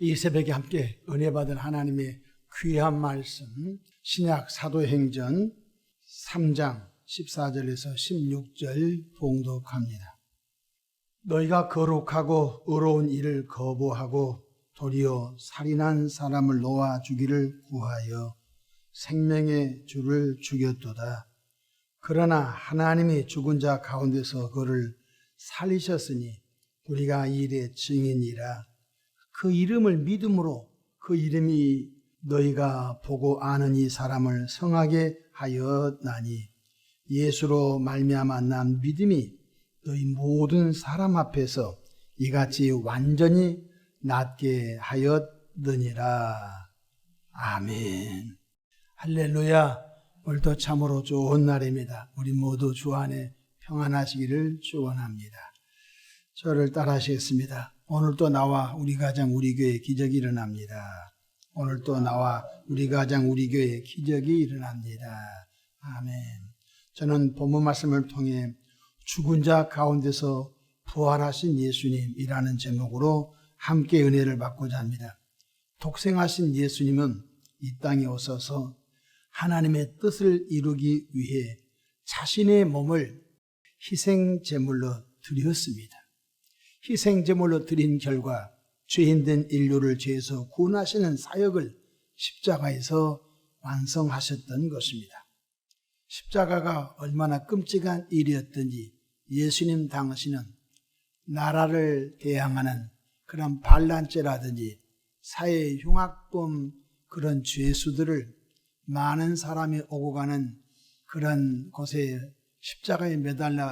이 새벽에 함께 은혜 받은 하나님의 귀한 말씀, 신약 사도행전 3장 14절에서 16절 봉독합니다. 너희가 거룩하고 의로운 일을 거부하고 도리어 살인한 사람을 놓아 주기를 구하여 생명의 주를 죽였도다. 그러나 하나님이 죽은 자 가운데서 그를 살리셨으니 우리가 이 일의 증인이라. 그 이름을 믿음으로 그 이름이 너희가 보고 아는 이 사람을 성하게 하였나니 예수로 말미암아 난 믿음이 너희 모든 사람 앞에서 이같이 완전히 낫게 하였느니라. 아멘. 할렐루야. 오늘도 참으로 좋은 날입니다. 우리 모두 주 안에 평안하시기를 축원합니다. 저를 따라하시겠습니다. 오늘도 나와 우리 가정 우리 교회에 기적이 일어납니다. 오늘도 나와 우리 가정 우리 교회에 기적이 일어납니다. 아멘. 저는 본문 말씀을 통해 죽은 자 가운데서 부활하신 예수님이라는 제목으로 함께 은혜를 받고자 합니다. 독생하신 예수님은 이 땅에 오셔서 하나님의 뜻을 이루기 위해 자신의 몸을 희생제물로 드렸습니다. 희생제물로 드린 결과 죄인된 인류를 죄에서 구원하시는 사역을 십자가에서 완성하셨던 것입니다. 십자가가 얼마나 끔찍한 일이었던지 예수님 당시는 나라를 대항하는 그런 반란죄라든지 사회 흉악범 그런 죄수들을 많은 사람이 오고 가는 그런 곳에 십자가에 매달려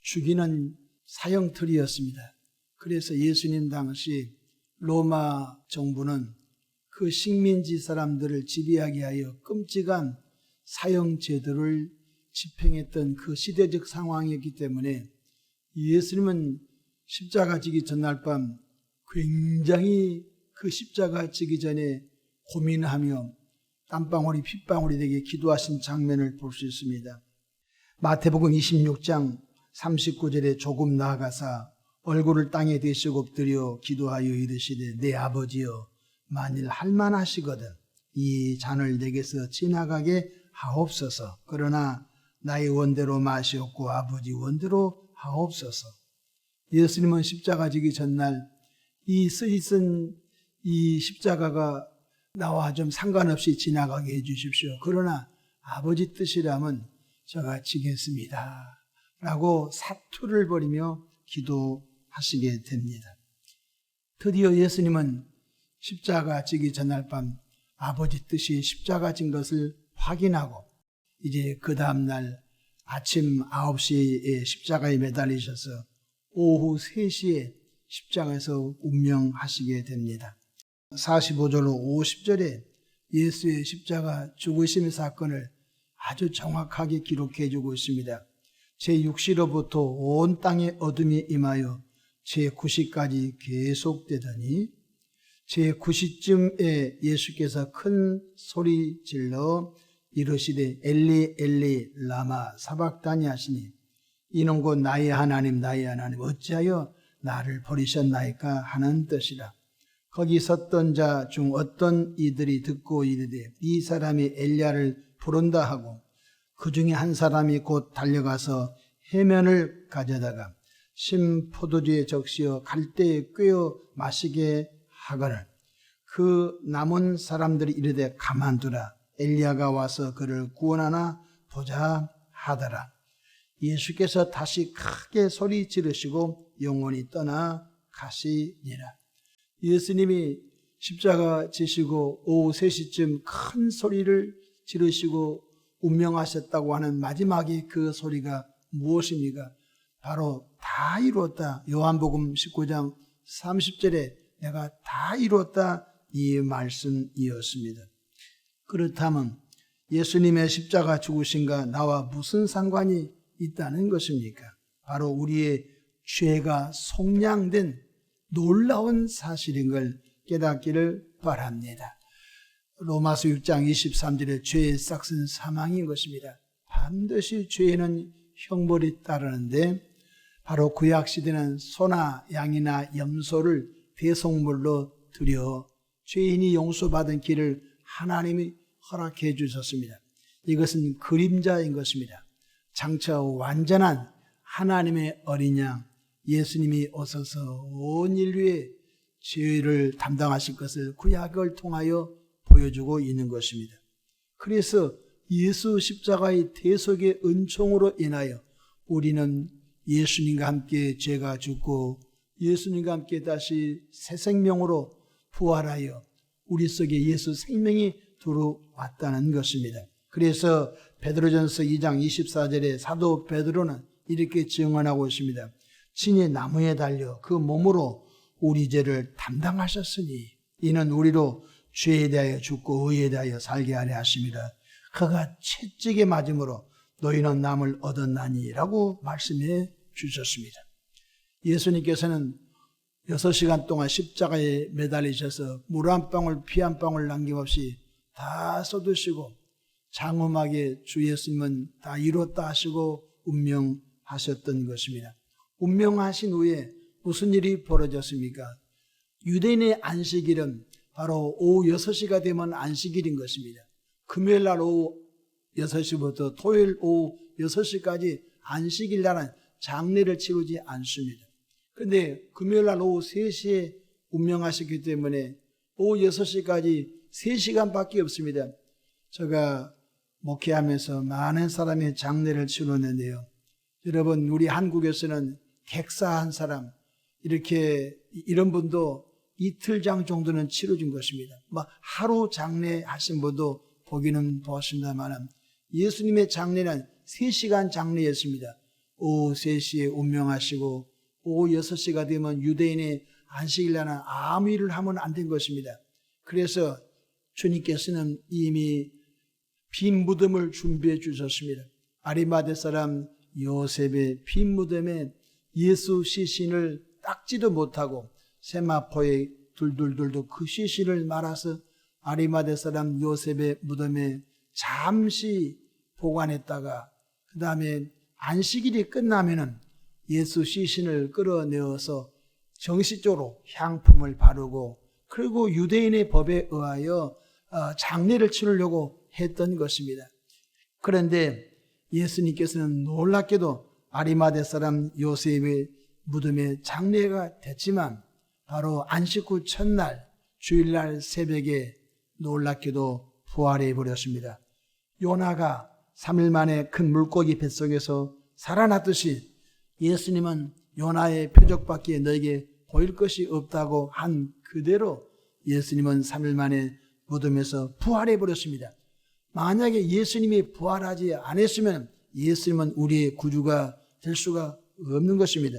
죽이는 사형틀이었습니다. 그래서 예수님 당시 로마 정부는 그 식민지 사람들을 지배하게 하여 끔찍한 사형 제도를 집행했던 그 시대적 상황이었기 때문에 예수님은 십자가 지기 전날 밤 굉장히 그 십자가 지기 전에 고민하며 땀방울이 핏방울이 되게 기도하신 장면을 볼 수 있습니다. 마태복음 26장 39절에 조금 나아가사 얼굴을 땅에 대시고 엎드려 기도하여 이르시되 내 아버지여 만일 할만하시거든 이 잔을 내게서 지나가게 하옵소서. 그러나 나의 원대로 마시옵고 아버지 원대로 하옵소서. 예수님은 십자가 지기 전날 이 쓰이쓴 이 십자가가 나와 좀 상관없이 지나가게 해주십시오. 그러나 아버지 뜻이라면 제가 지겠습니다. 라고 사투를 벌이며 기도하시게 됩니다. 드디어 예수님은 십자가 지기 전날 밤 아버지 뜻이 십자가 진 것을 확인하고 이제 그 다음날 아침 9시에 십자가에 매달리셔서 오후 3시에 십자가에서 운명하시게 됩니다. 45절로 50절에 예수의 십자가 죽으심의 사건을 아주 정확하게 기록해 주고 있습니다. 제6시로부터 온 땅에 어둠이 임하여 제9시까지 계속되더니 제9시쯤에 예수께서 큰 소리 질러 이르시되 엘리 엘리 라마 사박다니 하시니 이는 곧 나의 하나님 어찌하여 나를 버리셨나이까 하는 뜻이라. 거기 섰던 자 중 어떤 이들이 듣고 이르되 이 사람이 엘리야를 부른다 하고 그 중에 한 사람이 곧 달려가서 해면을 가져다가 신 포도주에 적시어 갈대에 꿰어 마시게 하거늘 그 남은 사람들이 이르되 가만두라 엘리야가 와서 그를 구원하나 보자 하더라. 예수께서 다시 크게 소리 지르시고 영원히 떠나 가시니라. 예수님이 십자가 지시고 오후 3시쯤 큰 소리를 지르시고 운명하셨다고 하는 마지막에 그 소리가 무엇입니까? 바로 다 이루었다. 요한복음 19장 30절에 내가 다 이루었다 이 말씀이었습니다. 그렇다면 예수님의 십자가 죽으심과 나와 무슨 상관이 있다는 것입니까? 바로 우리의 죄가 속량된 놀라운 사실인 걸 깨닫기를 바랍니다. 로마서 6장 23절에 죄의 싹은 사망인 것입니다. 반드시 죄에는 형벌이 따르는데 바로 구약시대는 소나 양이나 염소를 대속물로 드려 죄인이 용서받은 길을 하나님이 허락해 주셨습니다. 이것은 그림자인 것입니다. 장차 완전한 하나님의 어린 양 예수님이 오셔서 온 인류의 죄를 담당하실 것을 구약을 통하여 보여주고 있는 것입니다. 그래서 예수 십자가의 대속의 은총으로 인하여 우리는 예수님과 함께 죄가 죽고 예수님과 함께 다시 새 생명으로 부활하여 우리 속에 예수 생명이 들어왔다는 것입니다. 그래서 베드로전서 2장 24절에 사도 베드로는 이렇게 증언하고 있습니다. 친히 나무에 달려 그 몸으로 우리 죄를 담당하셨으니 이는 우리로 죄에 대하여 죽고 의에 대하여 살게 하려 하심이라. 그가 채찍에 맞음으로 너희는 남을 얻었나니 라고 말씀해 주셨습니다. 예수님께서는 6시간 동안 십자가에 매달리셔서 물 한 방울 피 한 방울 남김없이 다 쏟으시고 장엄하게 주 예수님은 다 이뤘다 하시고 운명하셨던 것입니다. 운명하신 후에 무슨 일이 벌어졌습니까? 유대인의 안식일은 바로 오후 6시가 되면 안식일인 것입니다. 금요일 날 오후 6시부터 토요일 오후 6시까지 안식일 날은 장례를 치르지 않습니다. 그런데 금요일 날 오후 3시에 운명하셨기 때문에 오후 6시까지 3시간밖에 없습니다. 제가 목회하면서 많은 사람의 장례를 치렀는데요. 여러분, 우리 한국에서는 객사 한 사람, 이런 분도 이틀장 정도는 치러준 것입니다. 하루 장례하신 분도 보기는 보았습니다만 예수님의 장례는 3시간 장례였습니다. 오후 3시에 운명하시고 오후 6시가 되면 유대인의 안식일날은 아무 일을 하면 안 된 것입니다. 그래서 주님께서는 이미 빈 무덤을 준비해 주셨습니다. 아리마대 사람 요셉의 빈 무덤에 예수 시신을 닦지도 못하고 세마포에 둘둘둘도 그 시신을 말아서 아리마대 사람 요셉의 무덤에 잠시 보관했다가 그 다음에 안식일이 끝나면은 예수 시신을 끌어내어서 정식적으로 향품을 바르고 그리고 유대인의 법에 의하여 장례를 치르려고 했던 것입니다. 그런데 예수님께서는 놀랍게도 아리마대 사람 요셉의 무덤에 장례가 됐지만 바로 안식 후 첫날 주일날 새벽에 놀랍게도 부활해 버렸습니다. 요나가 3일 만에 큰 물고기 뱃속에서 살아났듯이 예수님은 요나의 표적밖에 너에게 보일 것이 없다고 한 그대로 예수님은 3일 만에 무덤에서 부활해 버렸습니다. 만약에 예수님이 부활하지 않았으면 예수님은 우리의 구주가 될 수가 없는 것입니다.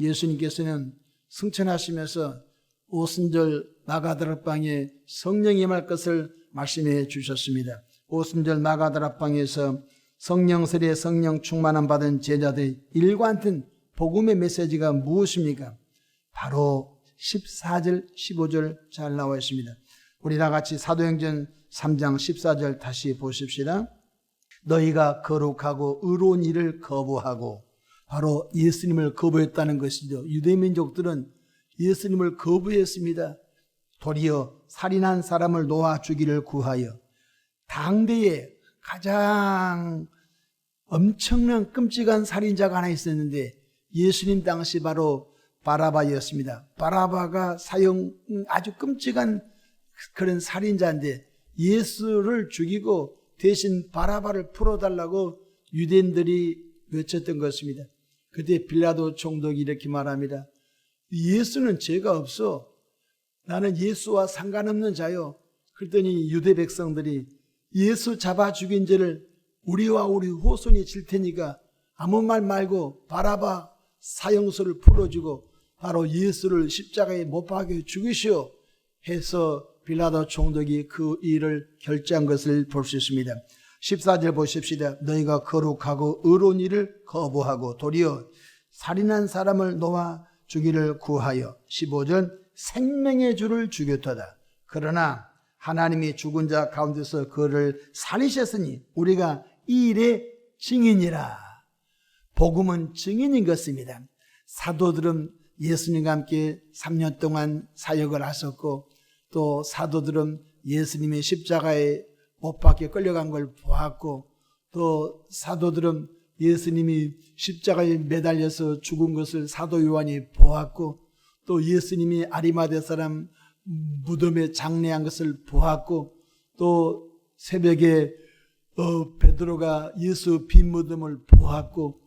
예수님께서는 승천하시면서 오순절 마가다락방에 성령이 임할 것을 말씀해 주셨습니다. 오순절 마가다락방에서 성령설에 성령 충만함 받은 제자들의 일관된 복음의 메시지가 무엇입니까? 바로 14절 15절 잘 나와 있습니다. 우리 다 같이 사도행전 3장 14절 다시 보십시다. 너희가 거룩하고 의로운 일을 거부하고, 바로 예수님을 거부했다는 것이죠. 유대민족들은 예수님을 거부했습니다. 도리어 살인한 사람을 놓아 주기를 구하여. 당대에 가장 엄청난 끔찍한 살인자가 하나 있었는데 예수님 당시 바로 바라바였습니다. 바라바가 아주 끔찍한 그런 살인자인데 예수를 죽이고 대신 바라바를 풀어달라고 유대인들이 외쳤던 것입니다. 그때 빌라도 총독이 이렇게 말합니다. 예수는 죄가 없어. 나는 예수와 상관없는 자요. 그랬더니 유대 백성들이 예수 잡아 죽인 죄를 우리와 우리 후손이 질 테니까 아무 말 말고 바라바 사형수를 풀어주고 바로 예수를 십자가에 못 박여 죽이시오 해서 빌라도 총독이 그 일을 결정한 것을 볼 수 있습니다. 14절 보십시다. 너희가 거룩하고 의로운 일을 거부하고 도리어 살인한 사람을 놓아 주기를 구하여. 15절 생명의 주를 죽였도다. 그러나 하나님이 죽은 자 가운데서 그를 살리셨으니 우리가 이 일의 증인이라. 복음은 증인인 것입니다. 사도들은 예수님과 함께 3년 동안 사역을 하셨고 또 사도들은 예수님이 십자가에 못 박혀 끌려간 걸 보았고, 또 사도들은 예수님이 십자가에 매달려서 죽은 것을 사도 요한이 보았고, 또 예수님이 아리마대 사람 무덤에 장례한 것을 보았고, 또 새벽에 베드로가 예수 빈 무덤을 보았고,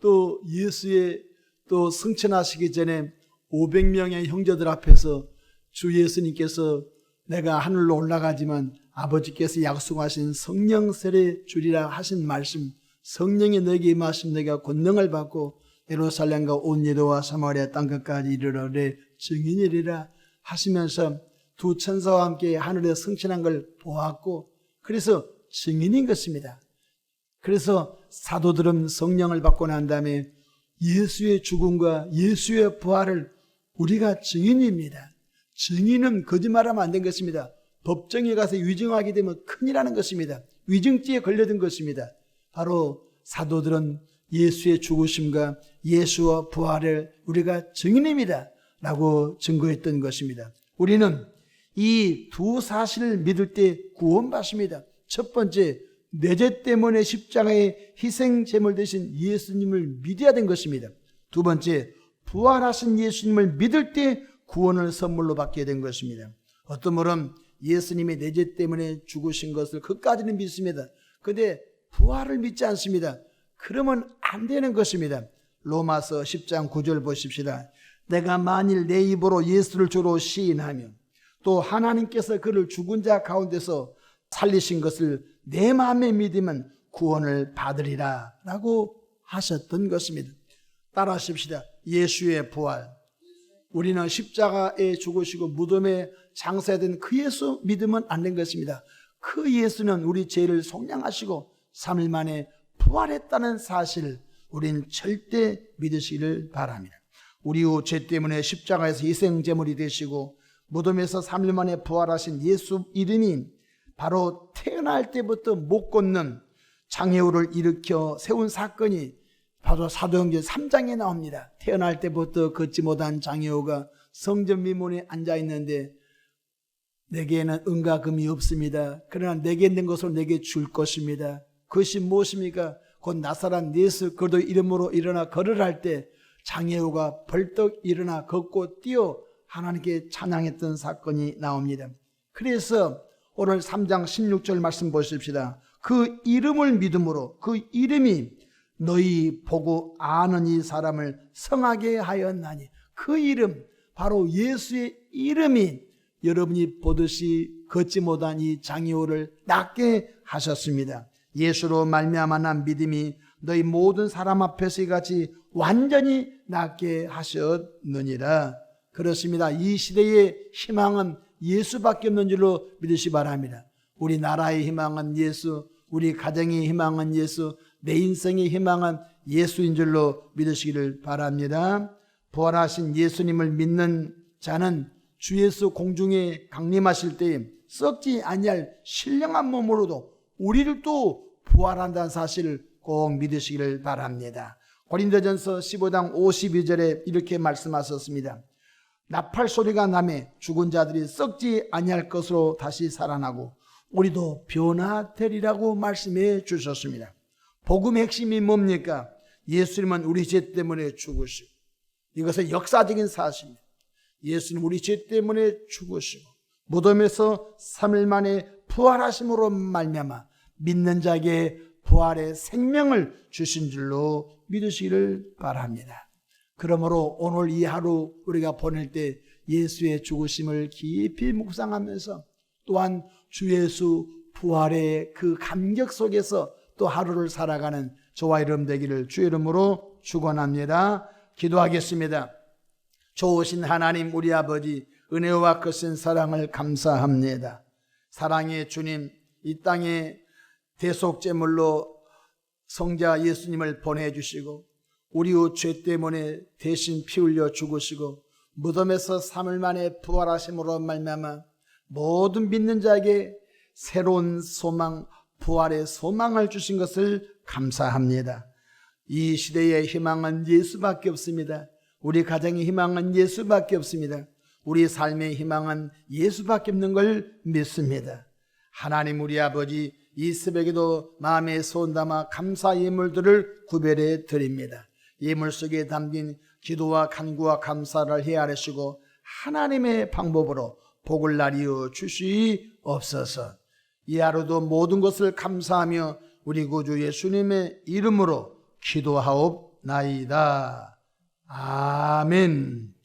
또 예수의 또 승천하시기 전에 500명의 형제들 앞에서 주 예수님께서 내가 하늘로 올라가지만 아버지께서 약속하신 성령 세례 주리라 하신 말씀, 성령이 너에게 임하시면 너희가 권능을 받고 예루살렘과 온 유다와 사마리아 땅끝까지 이르러 내 증인이리라 하시면서 두 천사와 함께 하늘에 승천한 걸 보았고, 그래서 증인인 것입니다. 그래서 사도들은 성령을 받고 난 다음에 예수의 죽음과 예수의 부활을 우리가 증인입니다. 증인은 거짓말하면 안 된 것입니다. 법정에 가서 위증하게 되면 큰일 나는 것입니다. 위증죄에 걸려든 것입니다. 바로 사도들은 예수의 죽으심과 예수와 부활을 우리가 증인입니다 라고 증거했던 것입니다. 우리는 이 두 사실을 믿을 때 구원받습니다. 첫 번째, 내 죄 때문에 십자가의 희생 제물 되신 예수님을 믿어야 된 것입니다. 두 번째, 부활하신 예수님을 믿을 때 구원을 선물로 받게 된 것입니다. 어떤 분은 예수님이 내 죄 때문에 죽으신 것을 그까지는 믿습니다. 그런데 부활을 믿지 않습니다. 그러면 안 되는 것입니다. 로마서 10장 9절 보십시다. 내가 만일 내 입으로 예수를 주로 시인하면 또 하나님께서 그를 죽은 자 가운데서 살리신 것을 내 마음에 믿으면 구원을 받으리라 라고 하셨던 것입니다. 따라하십시다. 예수의 부활. 우리는 십자가에 죽으시고 무덤에 장사된 그 예수 믿으면 안 된 것입니다. 그 예수는 우리 죄를 속량하시고 3일 만에 부활했다는 사실, 우린 절대 믿으시기를 바랍니다. 우리 죄 때문에 십자가에서 희생제물이 되시고 무덤에서 3일 만에 부활하신 예수 이름이 바로 태어날 때부터 못 걷는 장애우를 일으켜 세운 사건이 바로 사도행전 3장에 나옵니다. 태어날 때부터 걷지 못한 장애우가 성전 미문에 앉아 있는데 내게는 은과 금이 없습니다. 그러나 내게 있는 것을 내게 줄 것입니다. 그것이 무엇입니까? 곧 나사렛 예수 그리스도 이름으로 일어나 걸으랄 때 장애우가 벌떡 일어나 걷고 뛰어 하나님께 찬양했던 사건이 나옵니다. 그래서 오늘 3장 16절 말씀 보십시다. 그 이름을 믿음으로, 그 이름이 너희 보고 아는 이 사람을 성하게 하였나니, 그 이름, 바로 예수의 이름이 여러분이 보듯이 걷지 못한 이 장애우를 낫게 하셨습니다. 예수로 말미암아 난 믿음이 너희 모든 사람 앞에서 이같이 완전히 낫게 하셨느니라. 그렇습니다. 이 시대의 희망은 예수밖에 없는 줄로 믿으시 바랍니다. 우리 나라의 희망은 예수, 우리 가정의 희망은 예수, 내 인생의 희망은 예수인 줄로 믿으시기를 바랍니다. 부활하신 예수님을 믿는 자는 주 예수 공중에 강림하실 때 썩지 아니할 신령한 몸으로도 우리를 또 부활한다는 사실을 꼭 믿으시기를 바랍니다. 고린도전서 15장 52절에 이렇게 말씀하셨습니다. 나팔 소리가 나매 죽은 자들이 썩지 아니할 것으로 다시 살아나고 우리도 변화되리라고 말씀해 주셨습니다. 복음의 핵심이 뭡니까? 예수님은 우리 죄 때문에 죽으시고, 이것은 역사적인 사실입니다. 예수님 우리 죄 때문에 죽으시고 무덤에서 3일 만에 부활하심으로 말미암아 믿는 자에게 부활의 생명을 주신 줄로 믿으시기를 바랍니다. 그러므로 오늘 이 하루 우리가 보낼 때 예수의 죽으심을 깊이 묵상하면서 또한 주 예수 부활의 그 감격 속에서 또 하루를 살아가는 저와 여러분 되기를 주의 이름으로 축원합니다. 기도하겠습니다. 좋으신 하나님 우리 아버지, 은혜와 크신 사랑을 감사합니다. 사랑의 주님, 이 땅에 대속제물로 성자 예수님을 보내주시고 우리 죄 때문에 대신 피 흘려 죽으시고 무덤에서 3일 만에 부활하심으로 말미암아 모든 믿는 자에게 새로운 소망, 부활의 소망을 주신 것을 감사합니다. 이 시대의 희망은 예수밖에 없습니다. 우리 가정의 희망은 예수밖에 없습니다. 우리 삶의 희망은 예수밖에 없는 걸 믿습니다. 하나님 우리 아버지, 이 새벽에도 마음에 소원 담아 감사 예물들을 구별해 드립니다. 예물 속에 담긴 기도와 간구와 감사를 헤아리시고 하나님의 방법으로 복을 나뉘어 주시옵소서. 이 하루도 모든 것을 감사하며 우리 구주 예수님의 이름으로 기도하옵나이다. 아멘.